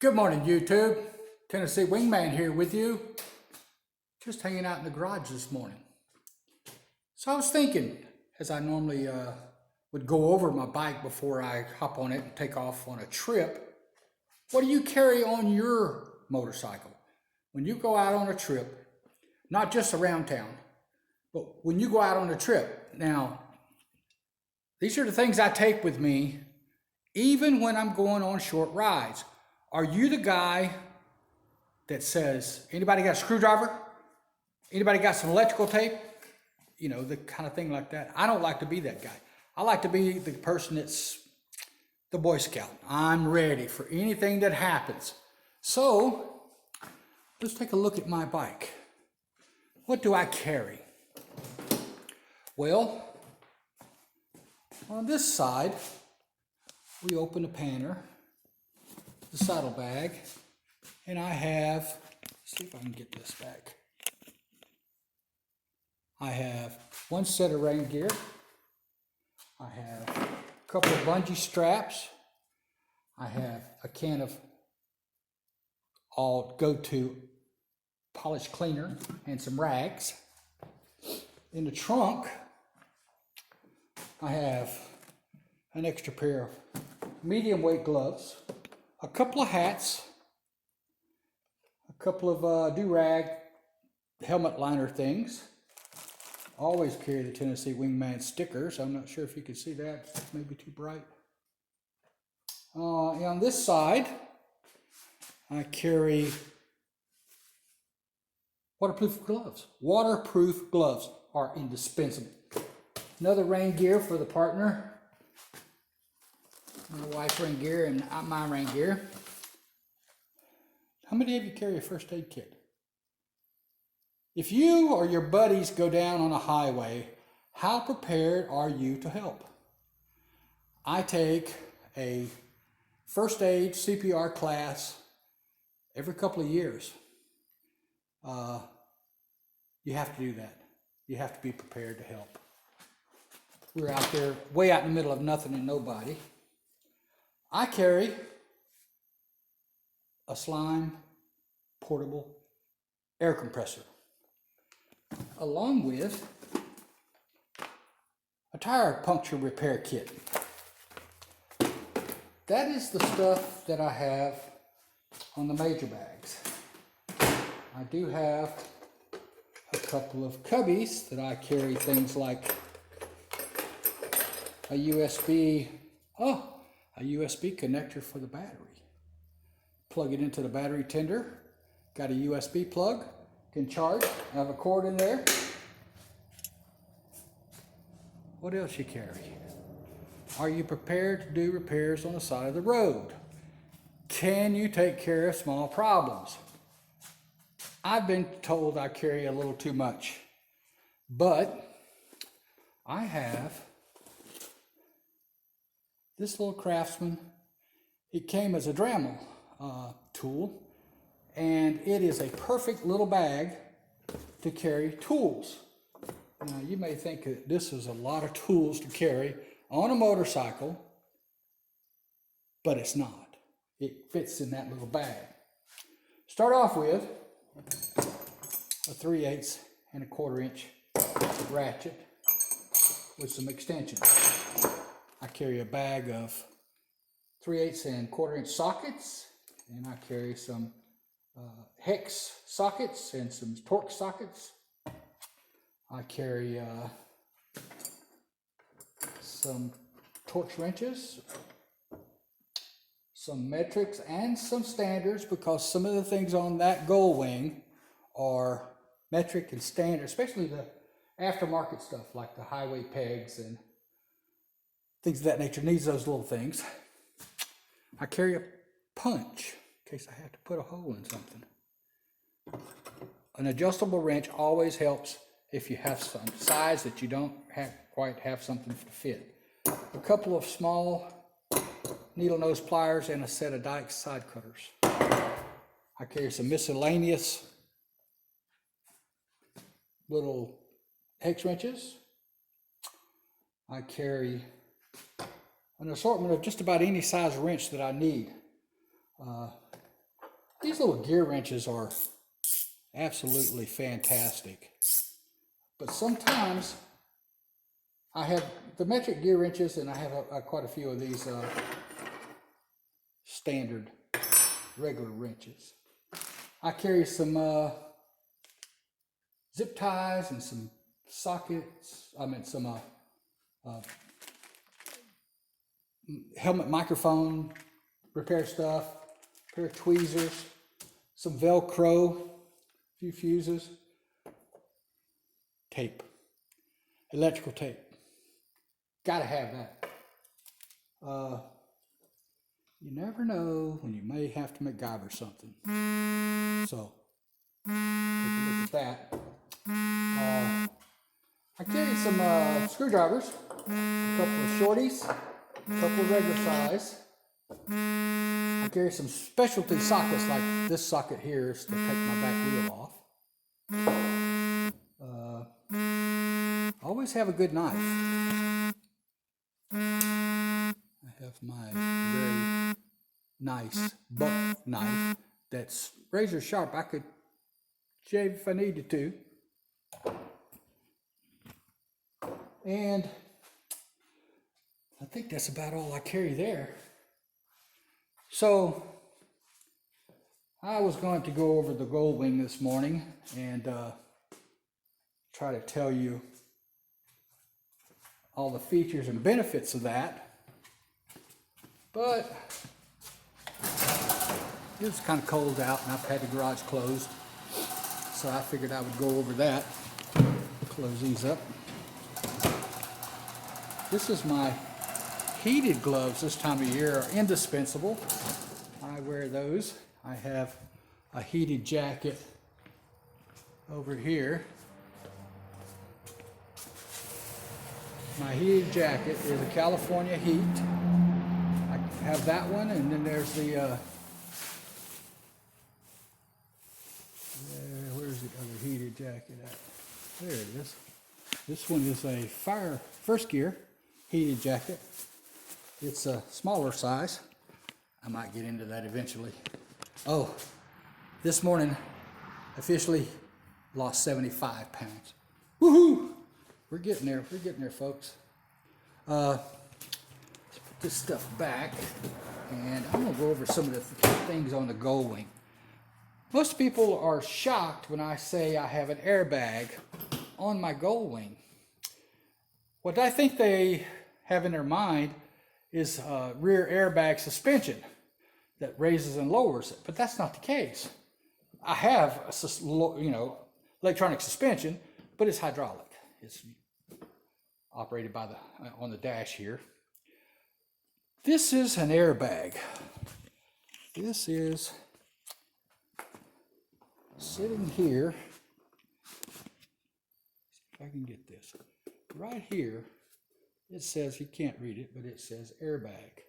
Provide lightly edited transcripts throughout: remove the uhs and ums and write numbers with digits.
Good morning, YouTube. Tennessee Wingman here with you. Just hanging out in the garage this morning. So I was thinking, as I normally would go over my bike before I hop on it and take off on a trip, what do you carry on your motorcycle? When you go out on a trip, not just around town, but when you go out on a trip. Now, these are the things I take with me, even when I'm going on short rides. Are you the guy that says, anybody got a screwdriver? Anybody got some electrical tape? You know, the kind of thing like that. I don't like to be that guy. I like to be the person that's the Boy Scout. I'm ready for anything that happens. So, let's take a look at my bike. What do I carry? Well, on this side, we open the panner, the saddlebag, and I have, let's see if I can get this back. I have one set of rain gear. I have a couple of bungee straps. I have a can of all go-to polish cleaner and some rags. In the trunk, I have an extra pair of medium weight gloves, a couple of hats, a couple of do-rag helmet liner things. Always carry the Tennessee Wingman stickers. I'm not sure if you can see that. It's maybe too bright. And on this side, I carry waterproof gloves. Waterproof gloves are indispensable. Another rain gear for the partner. My wife's rain gear and my rain gear. How many of you carry a first aid kit? If you or your buddies go down on a highway, how prepared are you to help? I take a first aid CPR class every couple of years. You have to do that. You have to be prepared to help. We're out there, way out in the middle of nothing and nobody. I carry a Slime portable air compressor, along with a tire puncture repair kit. That is the stuff that I have on the major bags. I do have a couple of cubbies that I carry things like a USB connector for the battery. Plug it into the battery tender. Got a USB plug, can charge. I have a cord in there. What else you carry? Are you prepared to do repairs on the side of the road? Can you take care of small problems? I've been told I carry a little too much, but I have this little Craftsman. It came as a Dremel tool, and it is a perfect little bag to carry tools. Now, you may think that this is a lot of tools to carry on a motorcycle, but it's not. It fits in that little bag. Start off with a 3/8 and a 1/4 inch ratchet with some extensions. I carry a bag of 3/8 and 1/4 inch sockets, and I carry some hex sockets and some torque sockets. I carry some torch wrenches, some metrics, and some standards, because some of the things on that Gold Wing are metric and standard, especially the aftermarket stuff like the highway pegs and things of that nature. Needs those little things. I carry a punch in case I have to put a hole in something. An adjustable wrench always helps if you have some size that you don't quite have something to fit. A couple of small needle nose pliers and a set of Dyke side cutters. I carry some miscellaneous little hex wrenches. I carry an assortment of just about any size wrench that I need. These little gear wrenches are absolutely fantastic. But sometimes I have the metric gear wrenches, and I have quite a few of these standard regular wrenches. I carry some zip ties and some sockets. Some helmet microphone repair stuff, a pair of tweezers, some Velcro, a few fuses, tape, electrical tape. Gotta have that. You never know when you may have to MacGyver something. So, take a look at that. I carry some screwdrivers, a couple of shorties, a couple of regular size. I carry some specialty sockets like this socket here is to take my back wheel off. Always have a good knife. I have my very nice buck knife that's razor sharp. I could shave if I needed to. And I think that's about all I carry there. So I was going to go over the Gold Wing this morning and try to tell you all the features and benefits of that. But it was kind of cold out and I've had the garage closed. So I figured I would go over that. Close these up. This is my heated gloves this time of year are indispensable. I wear those. I have a heated jacket over here. My heated jacket is a California Heat. I have that one, and then there's the where's the other heated jacket at? There it is. This one is a first gear heated jacket. It's a smaller size. I might get into that eventually. Oh, this morning officially lost 75 pounds. Woohoo! We're getting there. We're getting there, folks. Let's put this stuff back, and I'm gonna go over some of the things on the Gold Wing. Most people are shocked when I say I have an airbag on my Gold Wing. What I think they have in their mind is rear airbag suspension that raises and lowers it, but that's not the case. I have electronic suspension, but it's hydraulic. It's operated by on the dash here. This is an airbag. This is sitting here. See if I can get this right here. It says, you can't read it, but it says airbag.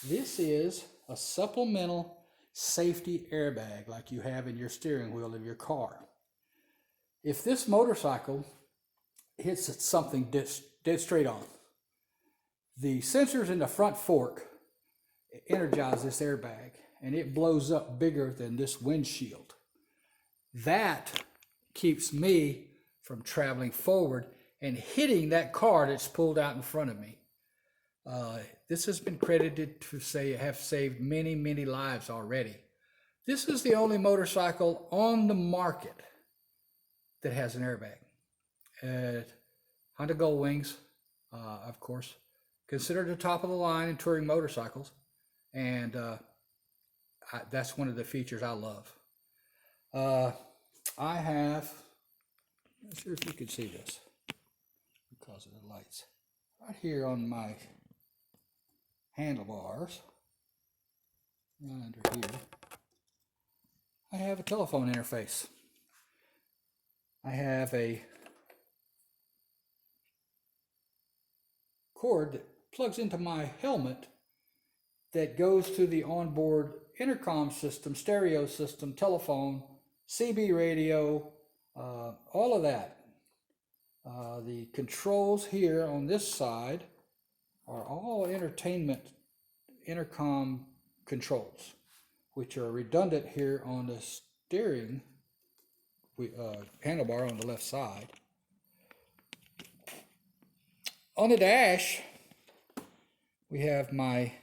This is a supplemental safety airbag like you have in your steering wheel of your car. If this motorcycle hits something dead straight on, the sensors in the front fork energize this airbag and it blows up bigger than this windshield. That keeps me from traveling forward and hitting that car that's pulled out in front of me. This has been credited to have saved many, many lives already. This is the only motorcycle on the market that has an airbag. Honda Gold Wings, of course, considered the top of the line in touring motorcycles, and that's one of the features I love. I have, I'm not sure if you can see this because of the lights. Right here on my handlebars, right under here, I have a telephone interface. I have a cord that plugs into my helmet that goes to the onboard intercom system, stereo system, telephone, CB radio, all of that. The controls here on this side are all entertainment intercom controls, which are redundant here on the steering handlebar on the left side. On the dash, we have my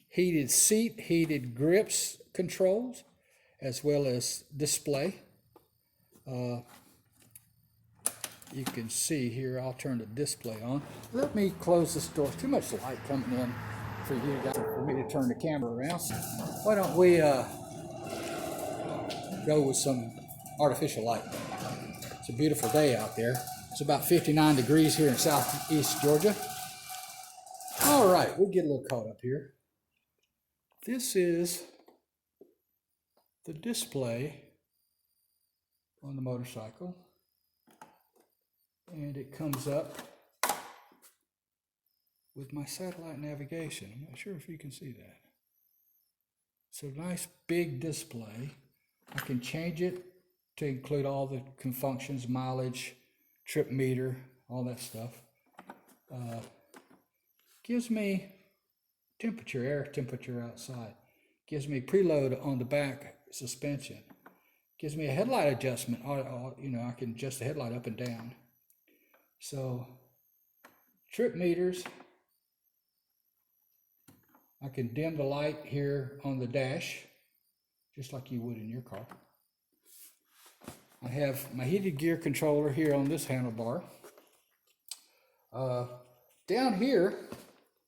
heated seat, heated grips controls, as well as display. You can see here, I'll turn the display on. Let me close this door. Too much light coming in for you guys, for me to turn the camera around. So why don't we go with some artificial light. It's a beautiful day out there. It's about 59 degrees here in southeast Georgia. All right, we'll get a little caught up here. This is the display on the motorcycle. And it comes up with my satellite navigation. I'm not sure if you can see that. It's a nice big display. I can change it to include all the functions, mileage, trip meter, all that stuff. Gives me temperature, air temperature outside. Gives me preload on the back suspension. Gives me a headlight adjustment. You know, I can adjust the headlight up and down. So, trip meters. I can dim the light here on the dash, just like you would in your car. I have my heated gear controller here on this handlebar. Down here,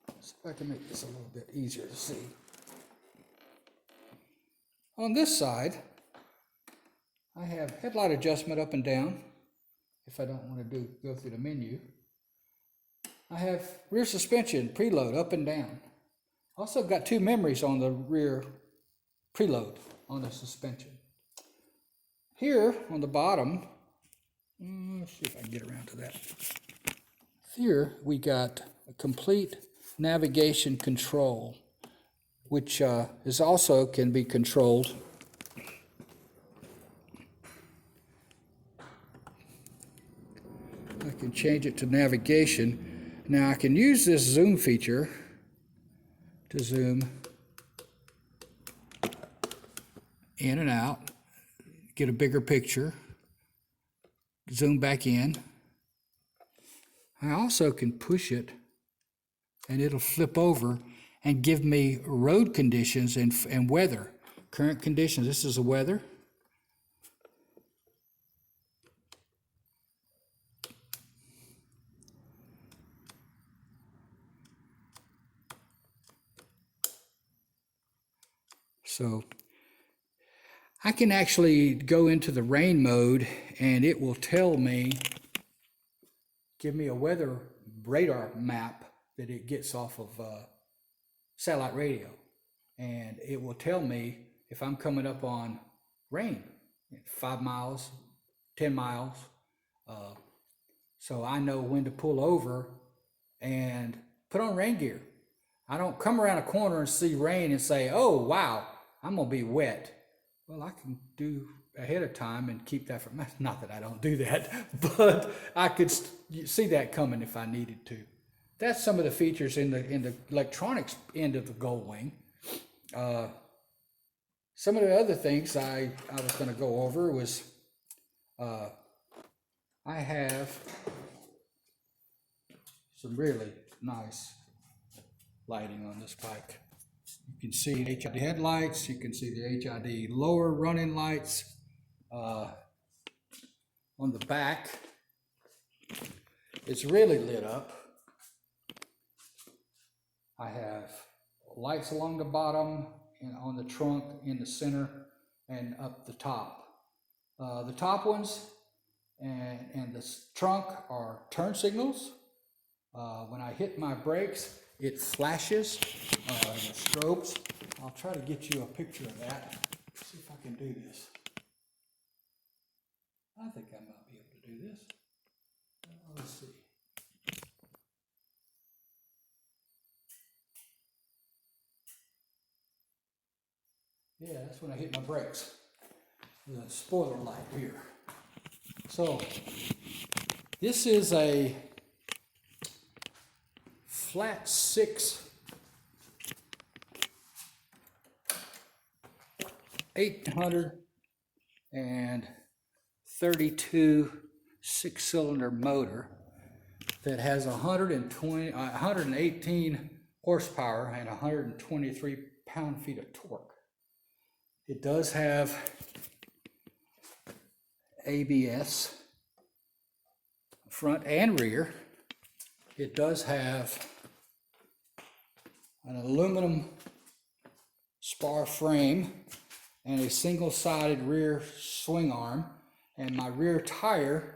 let's see if I can make this a little bit easier to see. On this side, I have headlight adjustment up and down, if I don't want to go through the menu. I have rear suspension preload up and down. Also got two memories on the rear preload on the suspension. Here on the bottom, let's see if I can get around to that. Here we got a complete navigation control, which is also can be controlled I can change it to navigation. Now I can use this zoom feature to zoom in and out, get a bigger picture, zoom back in. I also can push it and it'll flip over and give me road conditions and weather, current conditions. This is the weather. So I can actually go into the rain mode and it will tell me, give me a weather radar map that it gets off of satellite radio. And it will tell me if I'm coming up on rain, 5 miles, 10 miles. So I know when to pull over and put on rain gear. I don't come around a corner and see rain and say, oh, wow, I'm gonna be wet. Well, I can do ahead of time and keep that from, not that I don't do that, but I could see that coming if I needed to. That's some of the features in the electronics end of the Goldwing. Some of the other things I was gonna go over was, I have some really nice lighting on this bike. You can see HID headlights, you can see the HID lower running lights. On the back, it's really lit up. I have lights along the bottom and on the trunk, in the center, and up the top. The top ones and the trunk are turn signals. When I hit my brakes, it flashes, the strobes. I'll try to get you a picture of that. See if I can do this. I think I might be able to do this. Let's see. Yeah, that's when I hit my brakes. The spoiler light here. So, this is a flat 6 832 six-cylinder motor that has 118 horsepower and 123 pound-feet of torque. It does have ABS, front and rear. It does have an aluminum spar frame and a single-sided rear swing arm, and my rear tire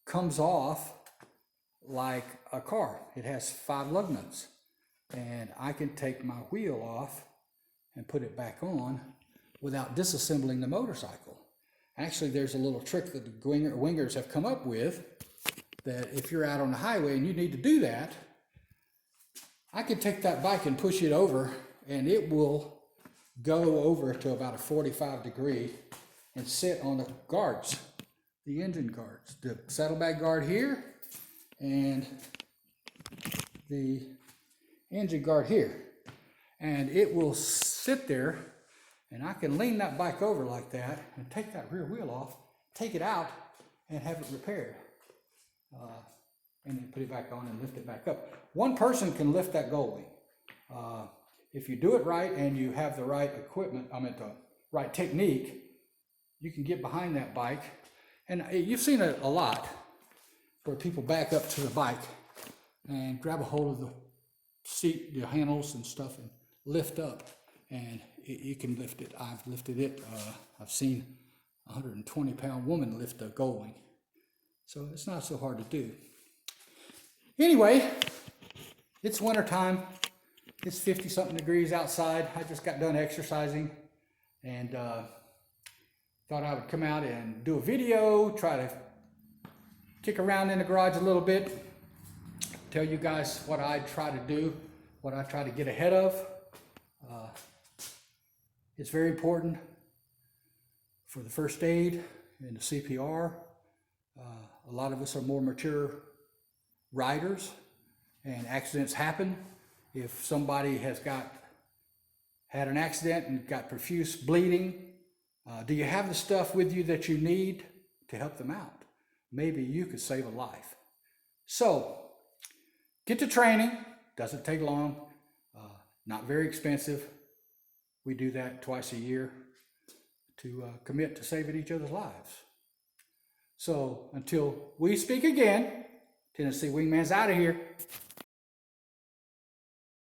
comes off like a car. It has 5 lug nuts, and I can take my wheel off and put it back on without disassembling the motorcycle. Actually, there's a little trick that the wingers have come up with, that if you're out on the highway and you need to do that, I can take that bike and push it over, and it will go over to about a 45 degree and sit on the guards, the engine guards, the saddlebag guard here and the engine guard here. And it will sit there, and I can lean that bike over like that and take that rear wheel off, take it out, and have it repaired. And then put it back on and lift it back up. One person can lift that goalie. If you do it right and you have the right equipment, the right technique, you can get behind that bike. And you've seen it a lot where people back up to the bike and grab a hold of the seat, the handles and stuff, and lift up. And you can lift it. I've lifted it. I've seen a 120-pound woman lift a goalie. So it's not so hard to do. Anyway, it's wintertime. It's 50-something degrees outside. I just got done exercising and thought I would come out and do a video, try to kick around in the garage a little bit, tell you guys what I try to do, what I try to get ahead of. It's very important for the first aid and the CPR. A lot of us are more mature riders, and accidents happen. If somebody has had an accident and got profuse bleeding, do you have the stuff with you that you need to help them out? Maybe you could save a life. So get to training. Doesn't take long, not very expensive. We do that twice a year to commit to saving each other's lives. So until we speak again, Tennessee Wingman's out of here.